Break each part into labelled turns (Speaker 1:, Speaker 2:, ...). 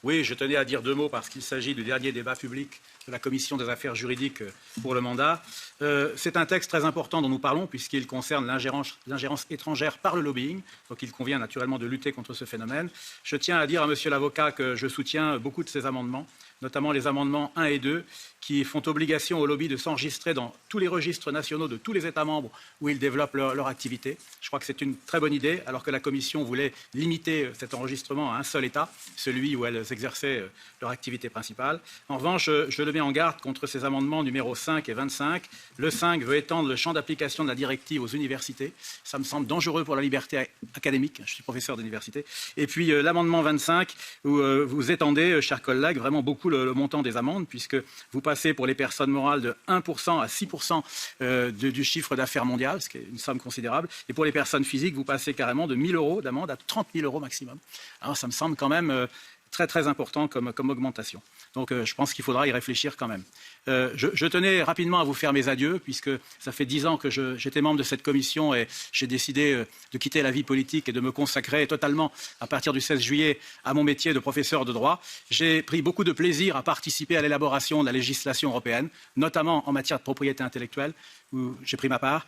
Speaker 1: Oui, je tenais à dire 2 mots parce qu'il s'agit du dernier débat public de la Commission des affaires juridiques pour le mandat. C'est un texte très important dont nous parlons puisqu'il concerne l'ingérence étrangère par le lobbying. Donc il convient naturellement de lutter contre ce phénomène. Je tiens à dire à monsieur l'avocat que je soutiens beaucoup de ces amendements, notamment les amendements 1 et 2, qui font obligation au lobby de s'enregistrer dans tous les registres nationaux de tous les États membres où ils développent leur activité. Je crois que c'est une très bonne idée, alors que la Commission voulait limiter cet enregistrement à un seul État, celui où elles exerçaient leur activité principale. En revanche, je le mets en garde contre ces amendements numéros 5 et 25. Le 5 veut étendre le champ d'application de la directive aux universités. Ça me semble dangereux pour la liberté académique. Je suis professeur d'université. Et puis l'amendement 25, où vous étendez, chers collègues, vraiment beaucoup le montant des amendes, puisque vous passez pour les personnes morales de 1% à 6% du chiffre d'affaires mondial, ce qui est une somme considérable. Et pour les personnes physiques, vous passez carrément de 1 000 € d'amende à 30 000 € maximum. Alors ça me semble quand même très très important comme augmentation. Donc je pense qu'il faudra y réfléchir quand même. Je tenais rapidement à vous faire mes adieux, puisque ça fait 10 ans que j'étais membre de cette commission et j'ai décidé de quitter la vie politique et de me consacrer totalement, à partir du 16 juillet, à mon métier de professeur de droit. J'ai pris beaucoup de plaisir à participer à l'élaboration de la législation européenne, notamment en matière de propriété intellectuelle, où j'ai pris ma part.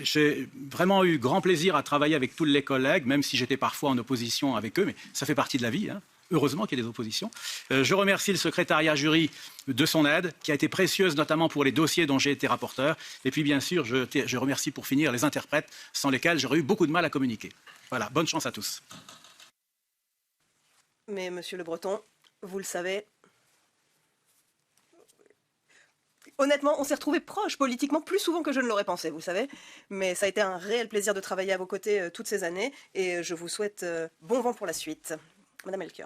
Speaker 1: J'ai vraiment eu grand plaisir à travailler avec tous les collègues, même si j'étais parfois en opposition avec eux, mais ça fait partie de la vie, hein. Heureusement qu'il y a des oppositions. Je remercie le secrétariat jury de son aide, qui a été précieuse notamment pour les dossiers dont j'ai été rapporteur. Et puis bien sûr, je remercie pour finir les interprètes, sans lesquels j'aurais eu beaucoup de mal à communiquer. Voilà, bonne chance à tous.
Speaker 2: Mais monsieur Le Breton, vous le savez, honnêtement, on s'est retrouvés proches politiquement plus souvent que je ne l'aurais pensé, vous savez. Mais ça a été un réel plaisir de travailler à vos côtés toutes ces années et je vous souhaite bon vent pour la suite. Madame Elker.